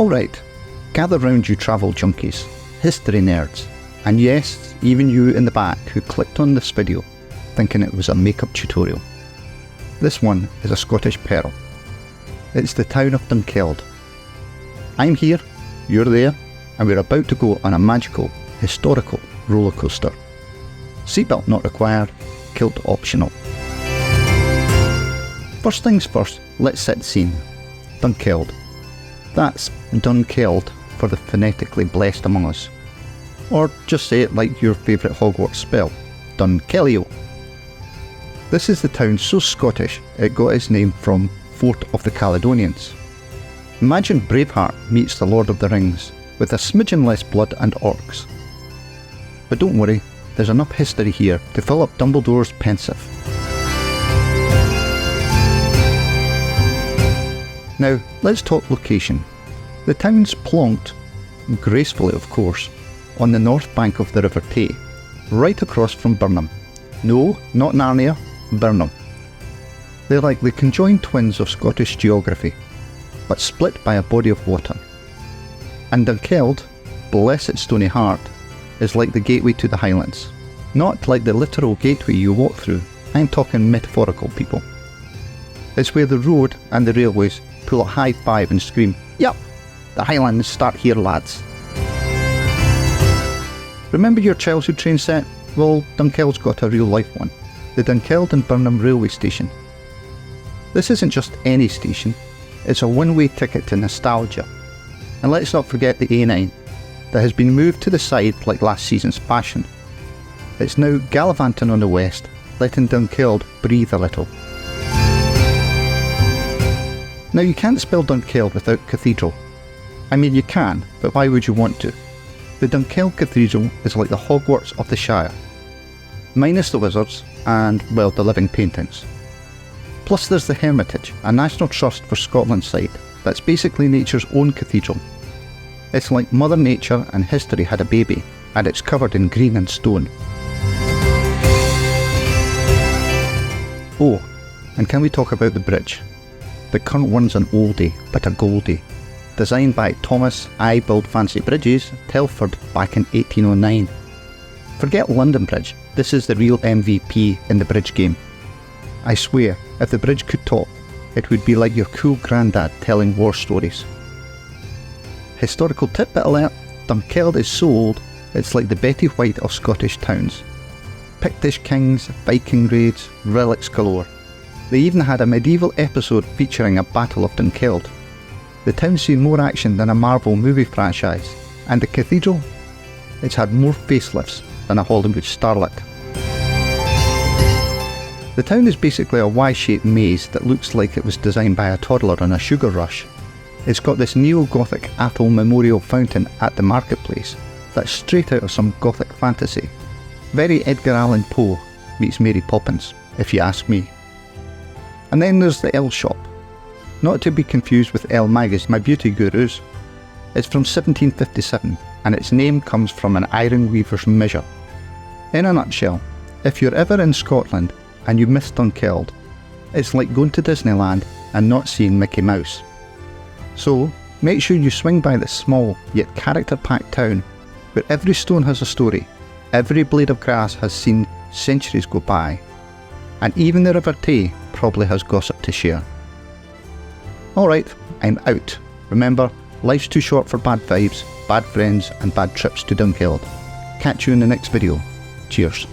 Alright, gather round you travel junkies, history nerds, and yes, even you in the back who clicked on this video thinking it was a makeup tutorial. This one is a Scottish pearl. It's the town of Dunkeld. I'm here, you're there, and we're about to go on a magical, historical roller coaster. Seatbelt not required, kilt optional. First things first, let's set the scene. Dunkeld. That's Dunkeld for the phonetically blessed among us. Or just say it like your favourite Hogwarts spell, Dunkelio. This is the town so Scottish it got its name from Fort of the Caledonians. Imagine Braveheart meets the Lord of the Rings, with a smidgen less blood and orcs. But don't worry, there's enough history here to fill up Dumbledore's pensive. Now, let's talk location. The town's plonked, gracefully of course, on the north bank of the River Tay, right across from Birnam. No, not Narnia, Birnam. They're like the conjoined twins of Scottish geography, but split by a body of water. And Dunkeld, bless its stony heart, is like the gateway to the Highlands. Not like the literal gateway you walk through, I'm talking metaphorical, people. It's where the road and the railways pull a high five and scream, "Yup, the Highlands start here, lads." Remember your childhood train set? Well, Dunkeld's got a real life one. The Dunkeld and Birnam railway station. This isn't just any station, it's a one-way ticket to nostalgia. And let's not forget the A9, that has been moved to the side like last season's fashion. It's now gallivanting on the west, letting Dunkeld breathe a little. Now you can't spell Dunkeld without cathedral. I mean you can, but why would you want to? The Dunkeld Cathedral is like the Hogwarts of the Shire. Minus the wizards and, well, the living paintings. Plus there's the Hermitage, a National Trust for Scotland site that's basically nature's own cathedral. It's like Mother Nature and history had a baby, and it's covered in green and stone. Oh, and can we talk about the bridge? The current one's an oldie, but a goldie. Designed by Thomas I Build Fancy Bridges, Telford back in 1809. Forget London Bridge, this is the real MVP in the bridge game. I swear, if the bridge could talk, it would be like your cool granddad telling war stories. Historical tidbit alert, Dunkeld is so old, it's like the Betty White of Scottish towns. Pictish kings, Viking raids, relics galore. They even had a medieval episode featuring a Battle of Dunkeld. The town's seen more action than a Marvel movie franchise, and the cathedral? It's had more facelifts than a Hollywood starlet. The town is basically a Y-shaped maze that looks like it was designed by a toddler on a sugar rush. It's got this neo-Gothic Athol memorial fountain at the marketplace that's straight out of some Gothic fantasy. Very Edgar Allan Poe meets Mary Poppins, if you ask me. And then there's the Elle shop. Not to be confused with Elle Magazine, my beauty gurus. It's from 1757 and its name comes from an iron weaver's measure. In a nutshell, if you're ever in Scotland and you miss Dunkeld, it's like going to Disneyland and not seeing Mickey Mouse. So, make sure you swing by this small yet character-packed town where every stone has a story, every blade of grass has seen centuries go by, and even the River Tay probably has gossip to share. Alright, I'm out. Remember, life's too short for bad vibes, bad friends and bad trips to Dunkeld. Catch you in the next video. Cheers.